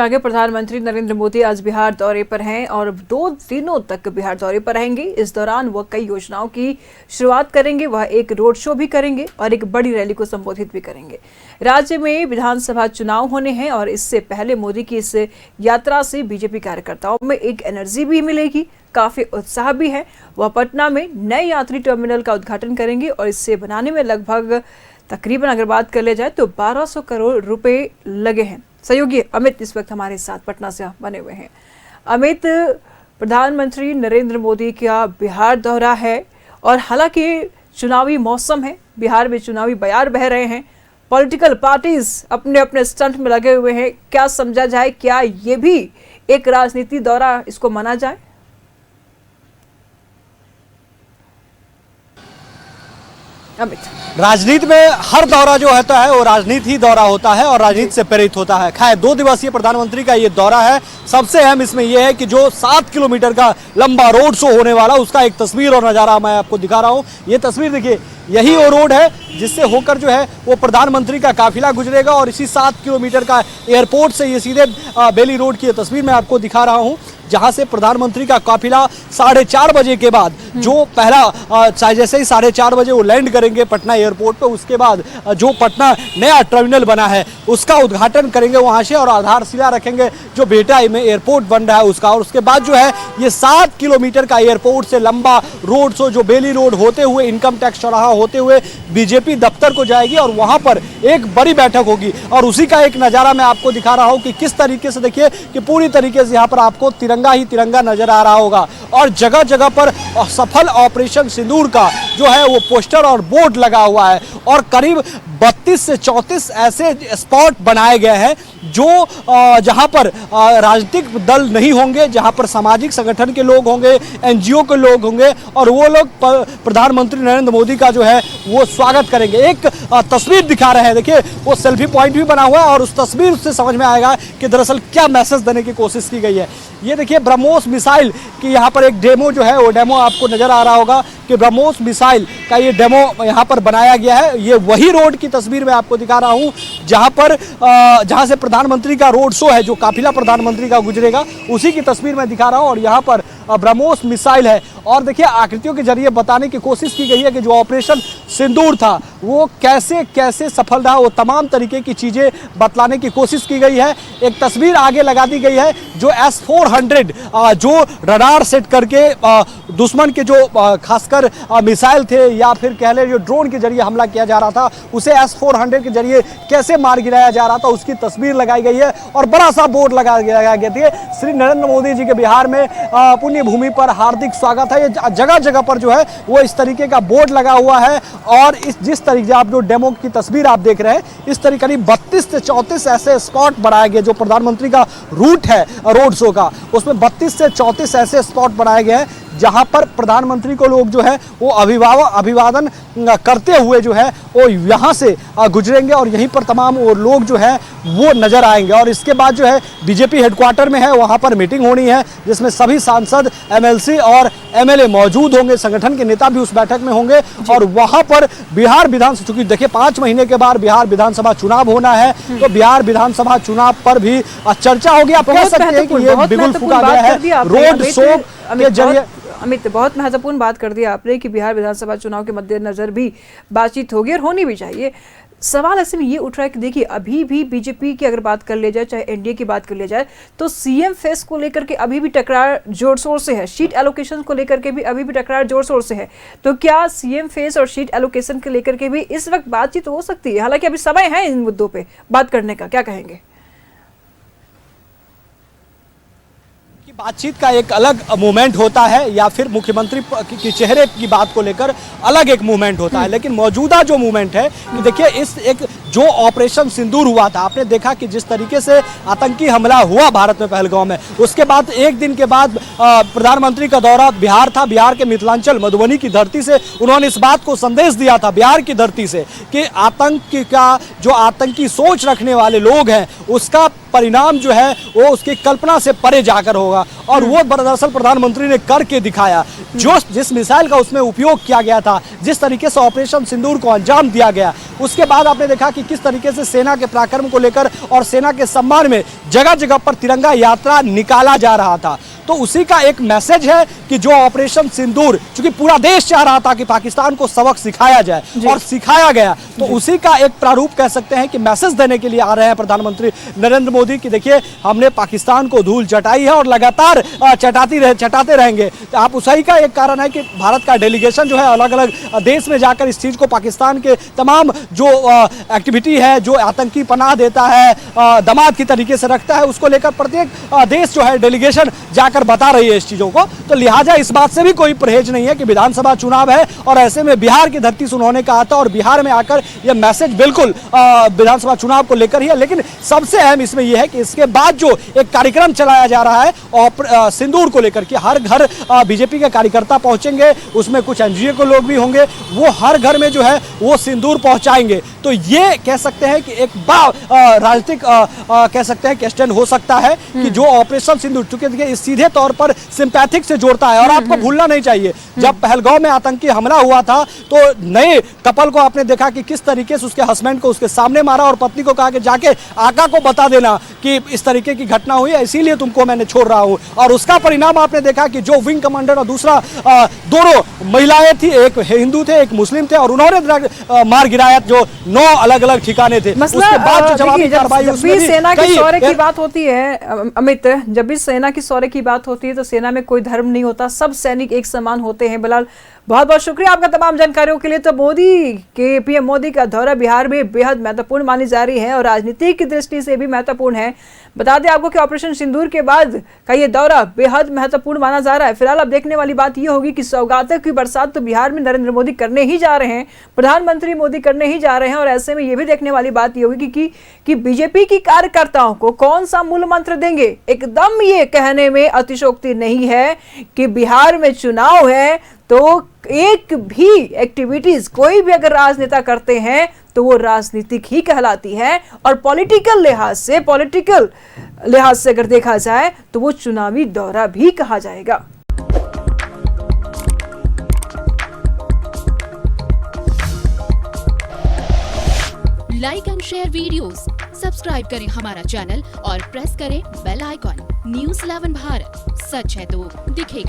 आगे प्रधानमंत्री नरेंद्र मोदी आज बिहार दौरे पर हैं और 2 दिनों तक बिहार दौरे पर रहेंगे। इस दौरान वह कई योजनाओं की शुरुआत करेंगे, वह एक रोड शो भी करेंगे और एक बड़ी रैली को संबोधित भी करेंगे। राज्य में विधानसभा चुनाव होने हैं और इससे पहले मोदी की इस यात्रा से बीजेपी कार्यकर्ताओं में एक एनर्जी भी मिलेगी, काफी उत्साह भी है। वह पटना में नए यात्री टर्मिनल का उद्घाटन करेंगे और इसे बनाने में लगभग तकरीबन अगर बात कर ले जाए तो 1200 करोड़ रुपए लगे हैं। सहयोगी अमित इस वक्त हमारे साथ पटना से बने हुए हैं। अमित, प्रधानमंत्री नरेंद्र मोदी का बिहार दौरा है और हालांकि चुनावी मौसम है, बिहार में चुनावी बयार बह रहे हैं, पॉलिटिकल पार्टीज अपने अपने स्टंट में लगे हुए हैं। क्या समझा जाए, क्या ये भी एक राजनीति दौरा इसको माना जाए? अमित, राजनीति में हर दौरा जो होता है वो राजनीति ही दौरा होता है और राजनीति से प्रेरित होता है। खैर 2 दिवसीय प्रधानमंत्री का ये दौरा है। सबसे अहम इसमें यह है कि जो 7 किलोमीटर का लंबा रोड शो होने वाला, उसका एक तस्वीर और नज़ारा मैं आपको दिखा रहा हूँ। ये तस्वीर देखिए, यही वो रोड है जिससे होकर जो है वो प्रधानमंत्री का काफिला गुजरेगा और इसी 7 किलोमीटर का एयरपोर्ट से ये सीधे बेली रोड की तस्वीर मैं आपको दिखा रहा हूँ, जहां से प्रधानमंत्री का काफिला 4:30 बजे के बाद जो पहला जैसे ही 4:30 बजे वो लैंड करेंगे पटना एयरपोर्ट पे, उसके बाद जो पटना नया टर्मिनल बना है उसका उद्घाटन करेंगे वहां से और आधारशिला रखेंगे जो बेटा में एयरपोर्ट बन रहा है उसका। और उसके बाद जो है ये 7 किलोमीटर का एयरपोर्ट से लंबा रोड शो जो बेली रोड होते हुए इनकम टैक्स चौराहा होते हुए बीजेपी दफ्तर को जाएगी और वहां पर एक बड़ी बैठक होगी। और उसी का एक नजारा मैं आपको दिखा रहा हूं कि किस तरीके से, देखिए कि पूरी तरीके से यहाँ पर आपको तिरंगा ही तिरंगा नजर आ रहा होगा और जगह जगह पर सफल ऑपरेशन सिंदूर का जो है वो पोस्टर और बोर्ड लगा हुआ है और करीब 32 से 34 ऐसे स्पॉट बनाए गए हैं जो जहां पर राजनीतिक दल नहीं होंगे, जहां पर सामाजिक संगठन के लोग होंगे, एनजीओ के लोग होंगे और वो लोग प्रधानमंत्री नरेंद्र मोदी का जो है वो स्वागत करेंगे। एक तस्वीर दिखा रहे हैं, देखिए वो सेल्फी पॉइंट भी बना हुआ है और उस तस्वीर से समझ में आएगा कि दरअसल क्या मैसेज देने की कोशिश की गई है। ये देखिए ब्रह्मोस मिसाइल की यहाँ पर एक डेमो जो है वो डेमो आपको नजर आ रहा होगा कि ब्रह्मोस मिसाइल का ये डेमो यहाँ पर बनाया गया है। ये वही रोड की तस्वीर मैं आपको दिखा रहा हूँ जहाँ से प्रधानमंत्री का रोड शो है, जो काफिला प्रधानमंत्री का गुजरेगा, उसी की तस्वीर मैं दिखा रहा हूँ और यहाँ पर ब्रह्मोस मिसाइल है। और देखिए आकृतियों के जरिए बताने की कोशिश की गई है कि जो ऑपरेशन सिंदूर था वो कैसे कैसे सफल रहा, वो तमाम तरीके की चीजें बतलाने की कोशिश की गई है। एक तस्वीर आगे लगा दी गई है जो S-400 जो रडार सेट करके दुश्मन के जो खासकर मिसाइल थे या फिर कह ले जो ड्रोन के जरिए हमला किया जा रहा था, उसे S-400 के जरिए कैसे मार गिराया जा रहा था, उसकी तस्वीर लगाई गई है और बड़ा सा बोर्ड लगाया गया है। श्री नरेंद्र मोदी जी के बिहार में पुण्य भूमि पर हार्दिक स्वागत है। ये जगह जगह पर जो है वो इस तरीके का बोर्ड लगा हुआ है और जिस तरीके से आप जो डेमो की तस्वीर आप देख रहे हैं, इस तरीके करीब 32 से 34 ऐसे स्पॉट बनाए गए। जो प्रधानमंत्री का रूट है रोड शो का, उसमें 32 से 34 ऐसे स्पॉट बनाए गए हैं जहां पर प्रधानमंत्री को लोग जो है वो अभिवादन करते हुए जो है वो यहाँ से गुजरेंगे और यहीं पर तमाम वो लोग जो है वो नजर आएंगे। और इसके बाद जो है बीजेपी हेडक्वार्टर में है, वहां पर मीटिंग होनी है जिसमें सभी सांसद, एमएलसी और एमएलए मौजूद होंगे, संगठन के नेता भी उस बैठक में होंगे और वहां पर बिहार विधानसभा, चूंकि देखिए 5 महीने के बाद बिहार विधानसभा चुनाव होना है, तो बिहार विधानसभा चुनाव पर भी चर्चा होगी। आप कह सकते हैं कि ये बिगुल फूंका गया है रोड शो के जरिए। अमित, बहुत महत्वपूर्ण बात कर दी आपने कि बिहार विधानसभा चुनाव के मद्देनजर भी बातचीत होगी और होनी भी चाहिए। सवाल ऐसे में ये उठ रहा है कि देखिए अभी भी बीजेपी की अगर बात कर ले जाए, चाहे एनडीए की बात कर ले जाए, तो सीएम फेस को लेकर के अभी भी टकरार जोर शोर से है, सीट एलोकेशन को लेकर के भी अभी भी टकरार जोर शोर से है। तो क्या सीएम फेस और सीट एलोकेशन को लेकर के भी इस वक्त बातचीत हो सकती है? हालांकि अभी समय है इन मुद्दों पर बात करने का, क्या कहेंगे? बातचीत का एक अलग मूवमेंट होता है या फिर मुख्यमंत्री के चेहरे की बात को लेकर अलग एक मूवमेंट होता है, लेकिन मौजूदा जो मूवमेंट है कि देखिए इस एक जो ऑपरेशन सिंदूर हुआ था, आपने देखा कि जिस तरीके से आतंकी हमला हुआ भारत में पहलगांव में, उसके बाद एक दिन के बाद प्रधानमंत्री का दौरा बिहार था। बिहार के मिथिलांचल मधुबनी की धरती से उन्होंने इस बात को संदेश दिया था बिहार की धरती से कि आतंक का जो आतंकी सोच रखने वाले लोग हैं उसका परिणाम जो है वो उसकी कल्पना से परे जाकर होगा। और वो दरअसल प्रधानमंत्री ने करके दिखाया। जिस मिसाइल का उसमें उपयोग किया गया था, जिस तरीके से ऑपरेशन सिंदूर को अंजाम दिया गया, उसके बाद आपने देखा कि किस तरीके से सेना के पराक्रम को लेकर और सेना के सम्मान में जगह जगह पर तिरंगा यात्रा निकाला जा रहा था। तो उसी का एक मैसेज है कि जो ऑपरेशन सिंदूर, चूंकि पूरा देश चाह रहा था कि पाकिस्तान को सबक सिखाया जाए और सिखाया गया, तो उसी का एक प्रारूप कह सकते हैं कि मैसेज देने के लिए आ रहे हैं प्रधानमंत्री नरेंद्र मोदी कि देखिए हमने पाकिस्तान को धूल चटाई है और लगातार चटाते रहेंगे। तो आप उसी का एक कारण है कि भारत का डेलीगेशन जो है अलग अलग देश में जाकर इस चीज को, पाकिस्तान के तमाम जो एक्टिविटी है, जो आतंकी पनाह देता है, दमाद की तरीके से रखता है, उसको लेकर प्रत्येक देश जो है डेलीगेशन जाकर बता रही है इस चीजों को। तो लिहाजा इस बात से भी कोई परहेज नहीं है कि विधानसभा चुनाव है और ऐसे में बिहार की धरती से उन्होंने कहा था और बिहार में आकर यह मैसेज बिल्कुल विधानसभा चुनाव को लेकर ही है। लेकिन सबसे अहम इसमें यह है कि इसके बाद जो एक कार्यक्रम चलाया जा रहा है और सिंदूर को लेकर कि हर घर बीजेपी के कार्यकर्ता पहुंचेंगे, उसमें कुछ एनजीओ के लोग भी होंगे, वो हर घर में जो है वो सिंदूर पहुंचाएंगे। तो ये कह सकते हैं कि एक राजनीतिक कह सकते हैं कि स्टैंड हो सकता है कि जो ऑपरेशन सिंदूर, चूंकि देखिए सीधे तौर पर सिंपैथिक से जोड़ता है। और आपको भूलना नहीं चाहिए, जब पहलगांव में आतंकी हमला हुआ था तो नए कपल को आपने देखा कि किस तरीके से उसके हस्बैंड को उसके सामने मारा और पत्नी को कहा कि जाके आका को बता देना कि इस तरीके की घटना हुई है, इसीलिए तुमको मैंने छोड़ रहा हूं। और उसका परिणाम आपने देखा कि जो विंग कमांडर और दूसरा दोनों महिलाएं थी, एक हिंदू थे एक मुस्लिम थे, और उन्होंने मार गिराया जो 9 अलग अलग ठिकाने थे। उसके बाद जो जवाबी कार्रवाई उसमें भी सेना की शौर्य की बात होती है अमित, जब भी सेना की शौर्य की बात होती है तो सेना में कोई धर्म नहीं होता, सब सैनिक एक समान होते हैं। बिलाल, बहुत बहुत शुक्रिया आपका तमाम जानकारियों के लिए। तो पीएम मोदी का दौरा बिहार में बेहद महत्वपूर्ण मानी जा रही है और राजनीति की दृष्टि से भी महत्वपूर्ण है। बता दें आपको कि ऑपरेशन सिंदूर के बाद का ये दौरा बेहद महत्वपूर्ण माना जा रहा है। फिलहाल अब देखने वाली बात यह होगी कि सौगातों की बरसात तो बिहार में नरेंद्र मोदी करने ही जा रहे हैं, प्रधानमंत्री मोदी करने ही जा रहे हैं। और ऐसे में यह भी देखने वाली बात यह होगी कि बीजेपी की कार्यकर्ताओं को कौन सा मूल मंत्र देंगे। एकदम ये कहने में अतिशयोक्ति नहीं है कि बिहार में चुनाव है तो एक भी एक्टिविटीज कोई भी अगर राजनेता करते हैं तो वो राजनीतिक ही कहलाती है। और पॉलिटिकल लिहाज से अगर देखा जाए तो वो चुनावी दौरा भी कहा जाएगा। Like and share videos, subscribe करें हमारा चैनल और प्रेस करें बेल आइकॉन। न्यूज़ 11 भारत, सच है तो दिखेगा।